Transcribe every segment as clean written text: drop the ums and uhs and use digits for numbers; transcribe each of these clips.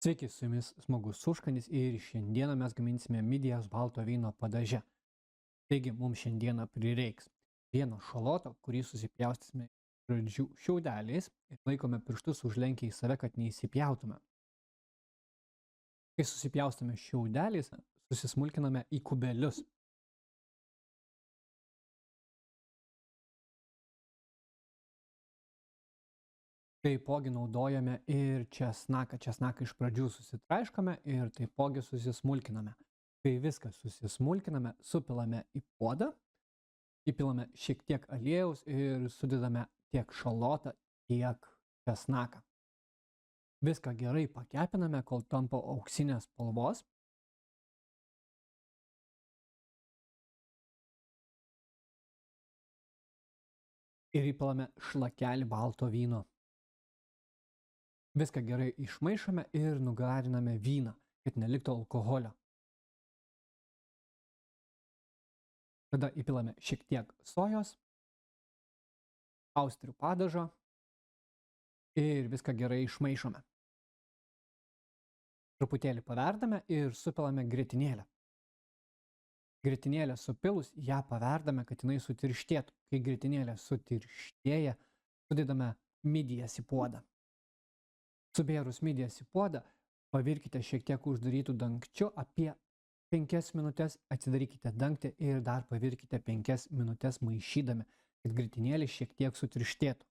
Sveiki, su jumis Smagus Užkandis ir šiandieną mes gaminsime midijas balto vyno padaže. Taigi mums šiandieną prireiks vieno šaloto, kurį susipjaustysime pradžių šiaudeliais ir laikome pirštus užlenkę į save, kad neįsipjautume. Kai susipjaustome šiaudeliais, susismulkiname į kubelius. Taipogi naudojame ir česnaką. Česnaką iš pradžių susitraiškome ir taipogi susismulkiname. Kai viską susismulkiname, supilame į puodą, įpilame šiek tiek aliejaus ir sudedame tiek šalotą, tiek česnaką. Viską gerai pakepiname, kol tampa auksinės spalvos. Ir įpilame šlakelį balto vyno. Viską gerai išmaišome ir nugariname vyną, kad neliktų alkoholio. Tada įpilame šiek tiek sojos, austrių padažo ir viską gerai išmaišome. Truputėlį paverdame ir supilame grietinėlę. Grietinėlę supilus, ją paverdame, kad jinai sutirštėtų. Kai grietinėlė sutirštėja, sudedame midijas į puodą. Subėrus midijas į puodą, pavirkite šiek tiek uždarytų dangčiu apie 5 minutės, atsidarykite dangtį ir dar pavirkite 5 minutės maišydami, kad grietinėlė šiek tiek sutirštėtų.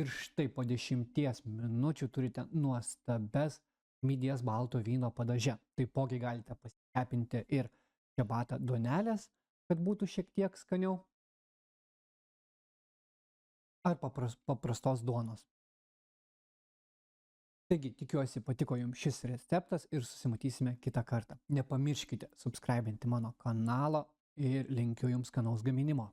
Ir štai po 10 minučių turite nuostabes midijas balto vyno padaže. Taipogi galite pasikepinti ir ciabatą duonelės, kad būtų šiek tiek skaniau, ar paprastos duonos. Taigi, tikiuosi patiko jums šis receptas ir susimatysime kitą kartą. Nepamirškite subscribinti mano kanalą ir linkiu jums skanaus gaminimo.